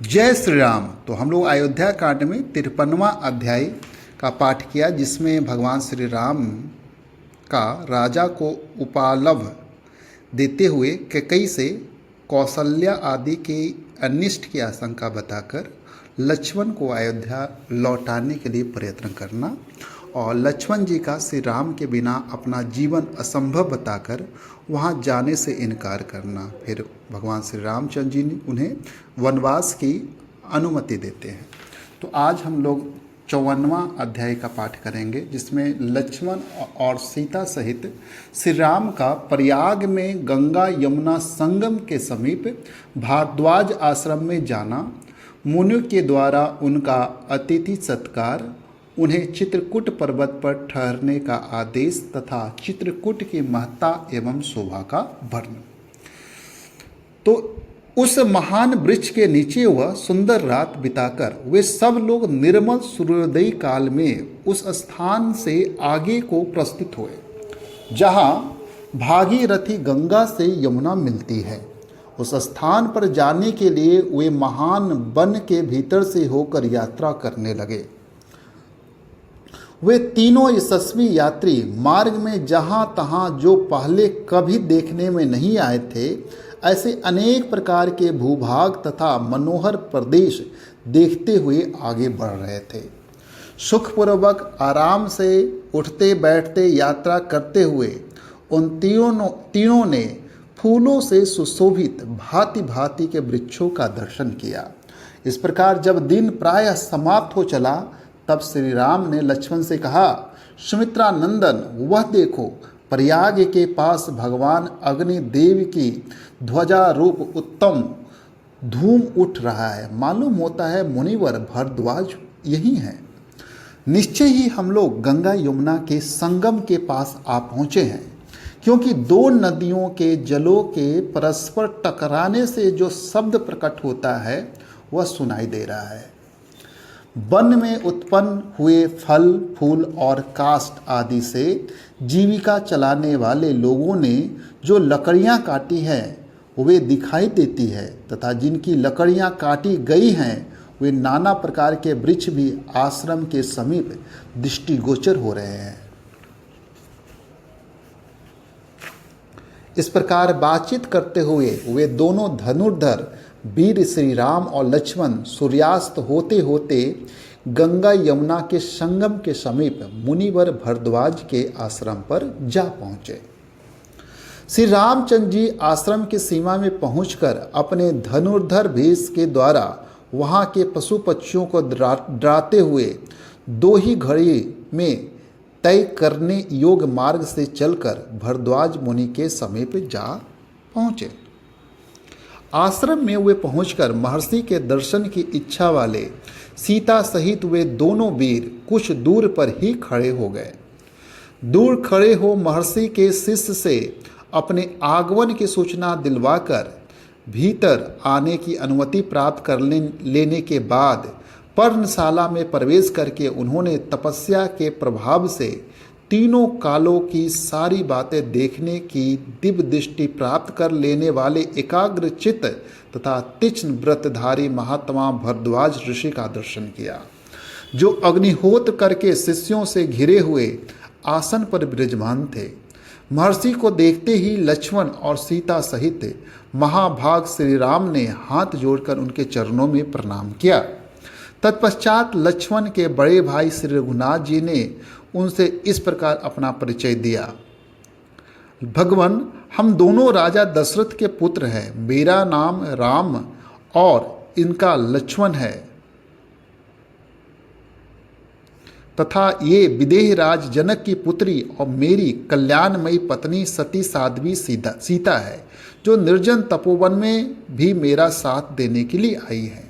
जय श्री राम। तो हम लोग अयोध्या कांड में 53वां अध्याय का पाठ किया, जिसमें भगवान श्री राम का राजा को उपालभ देते हुए कैकेयी से कौशल्या आदि के अनिष्ट की आशंका बताकर लक्ष्मण को अयोध्या लौटाने के लिए प्रयत्न करना और लक्ष्मण जी का श्री राम के बिना अपना जीवन असंभव बताकर वहाँ जाने से इनकार करना। फिर भगवान श्री रामचंद्र जी उन्हें वनवास की अनुमति देते हैं। तो आज हम लोग 54वां अध्याय का पाठ करेंगे, जिसमें लक्ष्मण और सीता सहित श्री राम का प्रयाग में गंगा यमुना संगम के समीप भारद्वाज आश्रम में जाना, मुनियों के द्वारा उनका अतिथि सत्कार, उन्हें चित्रकूट पर्वत पर ठहरने का आदेश तथा चित्रकूट की महत्ता एवं शोभा का वर्णन। तो उस महान वृक्ष के नीचे वह सुंदर रात बिताकर वे सब लोग निर्मल सूर्योदय काल में उस स्थान से आगे को प्रस्थित हुए जहाँ भागीरथी गंगा से यमुना मिलती है। उस स्थान पर जाने के लिए वे महान वन के भीतर से होकर यात्रा करने लगे। वे तीनों यशस्वी यात्री मार्ग में जहाँ तहाँ जो पहले कभी देखने में नहीं आए थे, ऐसे अनेक प्रकार के भूभाग तथा मनोहर प्रदेश देखते हुए आगे बढ़ रहे थे। सुखपूर्वक आराम से उठते बैठते यात्रा करते हुए उन तीनों ने फूलों से सुशोभित भांति भांति के वृक्षों का दर्शन किया। इस प्रकार जब दिन प्रायः समाप्त हो चला, तब श्री राम ने लक्ष्मण से कहा, सुमित्रा नंदन, वह देखो प्रयाग के पास भगवान अग्निदेव की ध्वजा रूप उत्तम धूम उठ रहा है। मालूम होता है मुनिवर भारद्वाज यही हैं। निश्चय ही हम लोग गंगा यमुना के संगम के पास आ पहुँचे हैं, क्योंकि दो नदियों के जलों के परस्पर टकराने से जो शब्द प्रकट होता है वह सुनाई दे रहा है। वन में उत्पन्न हुए फल फूल और काष्ठ आदि से जीविका चलाने वाले लोगों ने जो लकड़ियां काटी हैं वे दिखाई देती है, तथा जिनकी लकड़ियां काटी गई हैं वे नाना प्रकार के वृक्ष भी आश्रम के समीप दृष्टिगोचर हो रहे हैं। इस प्रकार बातचीत करते हुए वे दोनों धनुर्धर वीर श्री राम और लक्ष्मण सूर्यास्त होते होते गंगा यमुना के संगम के समीप मुनिवर भारद्वाज के आश्रम पर जा पहुँचे। श्री रामचंद्र जी आश्रम की सीमा में पहुंचकर अपने धनुर्धर भेष के द्वारा वहाँ के पशु पक्षियों को डराते हुए दो ही घड़ी में तय करने योग्य मार्ग से चलकर भारद्वाज मुनि के समीप जा पहुँचे। आश्रम में वे पहुंचकर महर्षि के दर्शन की इच्छा वाले सीता सहित वे दोनों वीर कुछ दूर पर ही खड़े हो गए। दूर खड़े हो महर्षि के शिष्य से अपने आगमन की सूचना दिलवाकर भीतर आने की अनुमति प्राप्त कर लेने के बाद पर्णशाला में प्रवेश करके उन्होंने तपस्या के प्रभाव से तीनों कालों की सारी बातें देखने की दिव्य दृष्टि प्राप्त कर लेने वाले एकाग्रचित्त तथा तीक्ष्ण व्रतधारी महात्मा भारद्वाज ऋषि का दर्शन किया, जो अग्निहोत्र करके शिष्यों से घिरे हुए आसन पर विराजमान थे। महर्षि को देखते ही लक्ष्मण और सीता सहित महाभाग श्री राम ने हाथ जोड़कर उनके चरणों में प्रणाम किया। तत्पश्चात लक्ष्मण के बड़े भाई श्री रघुनाथ जी ने उनसे इस प्रकार अपना परिचय दिया। भगवान, हम दोनों राजा दशरथ के पुत्र हैं। मेरा नाम राम और इनका लक्ष्मण है, तथा ये विदेह राज जनक की पुत्री और मेरी कल्याणमयी पत्नी सती साध्वी सीता है, जो निर्जन तपोवन में भी मेरा साथ देने के लिए आई है।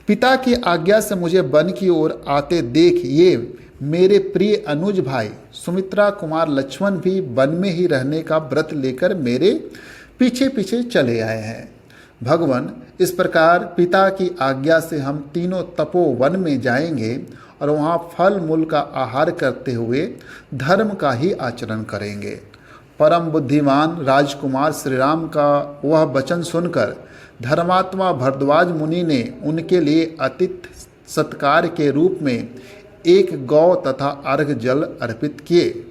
पिता की आज्ञा से मुझे वन की ओर आते देख ये मेरे प्रिय अनुज भाई सुमित्रा कुमार लक्ष्मण भी वन में ही रहने का व्रत लेकर मेरे पीछे पीछे चले आए हैं। भगवान, इस प्रकार पिता की आज्ञा से हम तीनों तपोवन में जाएंगे और वहाँ फल मूल का आहार करते हुए धर्म का ही आचरण करेंगे। परम बुद्धिमान राजकुमार श्री राम का वह वचन सुनकर धर्मात्मा भरद्वाज मुनि ने उनके लिए अतिथि सत्कार के रूप में एक गौ तथा अर्घ जल अर्पित किए।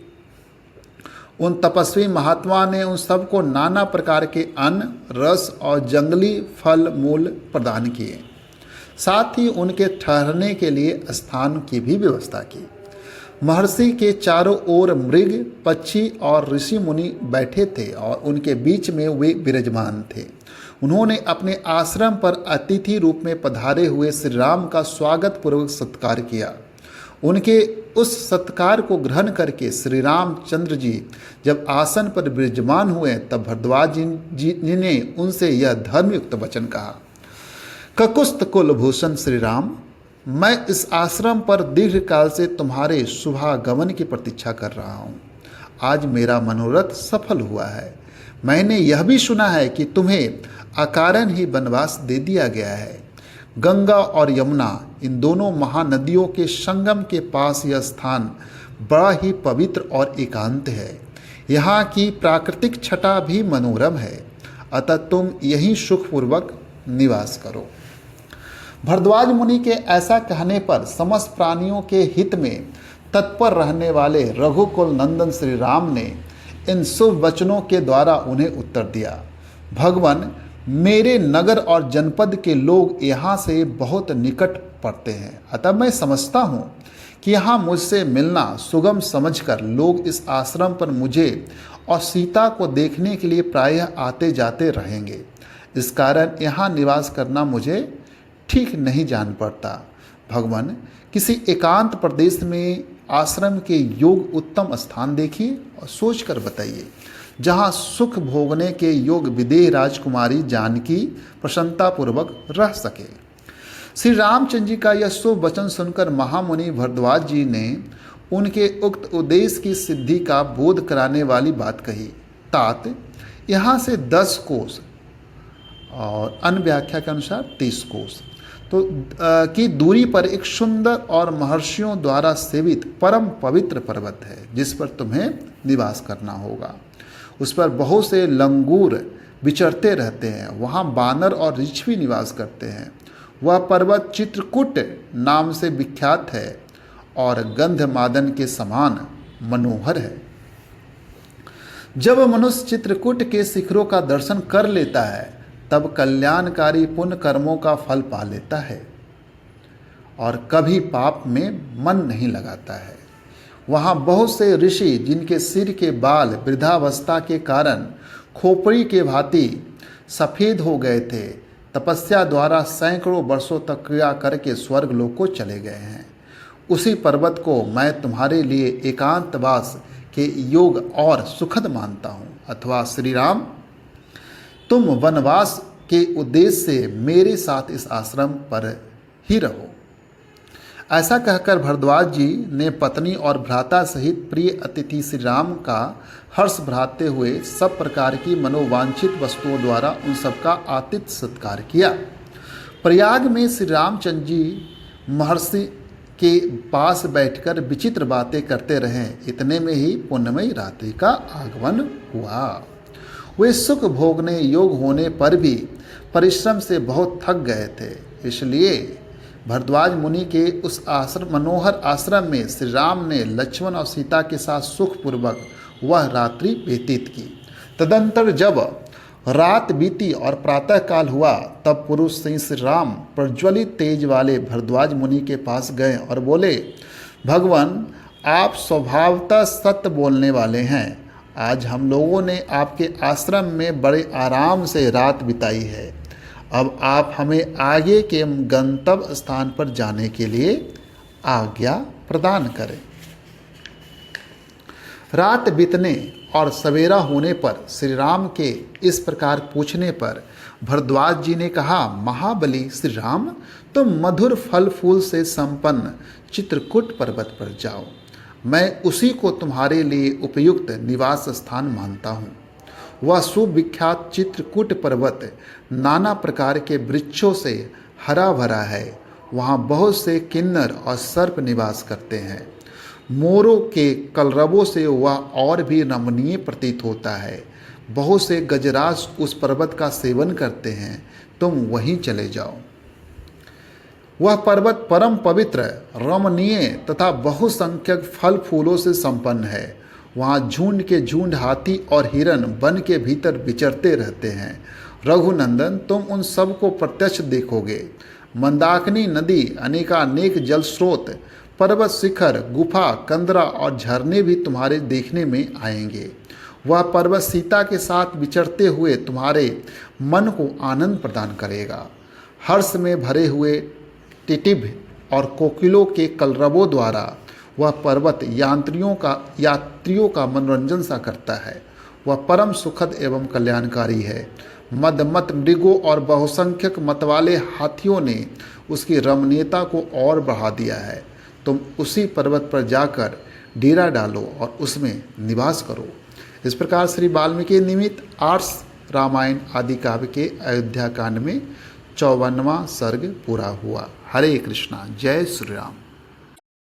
उन तपस्वी महात्मा ने उन सबको नाना प्रकार के अन्न, रस और जंगली फल मूल प्रदान किए। साथ ही उनके ठहरने के लिए स्थान की भी व्यवस्था की। महर्षि के चारों ओर मृग, पक्षी और ऋषि मुनि बैठे थे और उनके बीच में वे विराजमान थे। उन्होंने अपने आश्रम पर अतिथि रूप में पधारे हुए श्री राम का स्वागत पूर्वक सत्कार किया। उनके उस सत्कार को ग्रहण करके श्री रामचंद्र जी जब आसन पर विराजमान हुए तब भरद्वाज जी ने उनसे यह धर्मयुक्त वचन कहा। ककुस्त कुलभूषण श्री राम, मैं इस आश्रम पर दीर्घकाल से तुम्हारे शुभागमन की प्रतीक्षा कर रहा हूँ। आज मेरा मनोरथ सफल हुआ है। मैंने यह भी सुना है कि तुम्हें अकारण ही वनवास दे दिया गया है। गंगा और यमुना, इन दोनों महानदियों के संगम के पास यह स्थान बड़ा ही पवित्र और एकांत है। यहाँ की प्राकृतिक छटा भी मनोरम है, अतः तुम यहीं सुखपूर्वक निवास करो। भरद्वाज मुनि के ऐसा कहने पर समस्त प्राणियों के हित में तत्पर रहने वाले रघुकुल नंदन श्री राम ने इन शुभ वचनों के द्वारा उन्हें उत्तर दिया। भगवान, मेरे नगर और जनपद के लोग यहाँ से बहुत निकट पड़ते हैं, अतः मैं समझता हूँ कि यहाँ मुझसे मिलना सुगम समझकर लोग इस आश्रम पर मुझे और सीता को देखने के लिए प्रायः आते जाते रहेंगे। इस कारण यहाँ निवास करना मुझे ठीक नहीं जान पड़ता। भगवान, किसी एकांत प्रदेश में आश्रम के योग उत्तम स्थान देखिए और सोचकर बताइए, जहाँ सुख भोगने के योग विदेह राजकुमारी जानकी प्रसन्नतापूर्वक रह सके। श्री रामचंद्र जी का यह शुभ वचन सुनकर महामुनि भरद्वाज जी ने उनके उक्त उद्देश्य की सिद्धि का बोध कराने वाली बात कही। तात, यहाँ से 10 कोस और अन्य व्याख्या के अनुसार 30 कोस की दूरी पर एक सुंदर और महर्षियों द्वारा सेवित परम पवित्र पर्वत है, जिस पर तुम्हें निवास करना होगा। उस पर बहुत से लंगूर विचरते रहते हैं। वहाँ बानर और ऋछ भी निवास करते हैं। वह पर्वत चित्रकूट नाम से विख्यात है और गंधमादन के समान मनोहर है। जब मनुष्य चित्रकूट के शिखरों का दर्शन कर लेता है तब कल्याणकारी पुण्य कर्मों का फल पा लेता है और कभी पाप में मन नहीं लगाता है। वहाँ बहुत से ऋषि, जिनके सिर के बाल वृद्धावस्था के कारण खोपड़ी के भांति सफ़ेद हो गए थे, तपस्या द्वारा सैकड़ों वर्षों तक क्रिया करके स्वर्ग लोक को चले गए हैं। उसी पर्वत को मैं तुम्हारे लिए एकांतवास के योग और सुखद मानता हूँ। अथवा श्री राम, तुम वनवास के उद्देश्य से मेरे साथ इस आश्रम पर ही रहो। ऐसा कहकर भरद्वाज जी ने पत्नी और भ्राता सहित प्रिय अतिथि श्री राम का हर्ष भराते हुए सब प्रकार की मनोवांछित वस्तुओं द्वारा उन सबका आतिथ्य सत्कार किया। प्रयाग में श्री रामचंद्र जी महर्षि के पास बैठकर विचित्र बातें करते रहे। इतने में ही पुण्यमयी रात्रि का आगमन हुआ। वे सुख भोगने योग होने पर भी परिश्रम से बहुत थक गए थे, इसलिए भरद्वाज मुनि के उस मनोहर आश्रम में श्री राम ने लक्ष्मण और सीता के साथ सुखपूर्वक वह रात्रि व्यतीत की। तदंतर जब रात बीती और प्रातःकाल हुआ तब पुरुष सिंह श्री राम प्रज्वलित तेज वाले भरद्वाज मुनि के पास गए और बोले, भगवान, आप स्वभावतः सत्य बोलने वाले हैं। आज हम लोगों ने आपके आश्रम में बड़े आराम से रात बिताई है। अब आप हमें आगे के गंतव्य स्थान पर जाने के लिए आज्ञा प्रदान करें। रात बीतने और सवेरा होने पर श्री राम के इस प्रकार पूछने पर भरद्वाज जी ने कहा, महाबली श्री राम, तुम मधुर फल फूल से संपन्न चित्रकूट पर्वत पर जाओ। मैं उसी को तुम्हारे लिए उपयुक्त निवास स्थान मानता हूँ। वह सुविख्यात चित्रकूट पर्वत नाना प्रकार के वृक्षों से हरा भरा है। वहाँ बहुत से किन्नर और सर्प निवास करते हैं। मोरों के कलरवों से वह और भी रमणीय प्रतीत होता है। बहुत से गजराज उस पर्वत का सेवन करते हैं। तुम वहीं चले जाओ। वह पर्वत परम पवित्र, रमणीय तथा बहुसंख्यक फल फूलों से संपन्न है। वहाँ झुंड के झुंड हाथी और हिरन वन के भीतर विचरते रहते हैं। रघुनंदन, तुम उन सब को प्रत्यक्ष देखोगे। मंदाकिनी नदी, अनेकानेक जल स्रोत, पर्वत शिखर, गुफा, कंदरा और झरने भी तुम्हारे देखने में आएंगे। वह पर्वत सीता के साथ विचरते हुए तुम्हारे मन को आनंद प्रदान करेगा। हर्ष में भरे हुए टिटिभ और कोकिलों के कलरवों द्वारा वह पर्वत यात्रियों का मनोरंजन सा करता है। वह परम सुखद एवं कल्याणकारी है। मदमत मृगों और बहुसंख्यक मतवाले हाथियों ने उसकी रमणीयता को और बढ़ा दिया है। तुम उसी पर्वत पर जाकर डेरा डालो और उसमें निवास करो। इस प्रकार श्री वाल्मीकि निमित्त आर्ष रामायण आदि काव्य के अयोध्या कांड में 54वां सर्ग पूरा हुआ। हरे कृष्णा, जय श्री राम।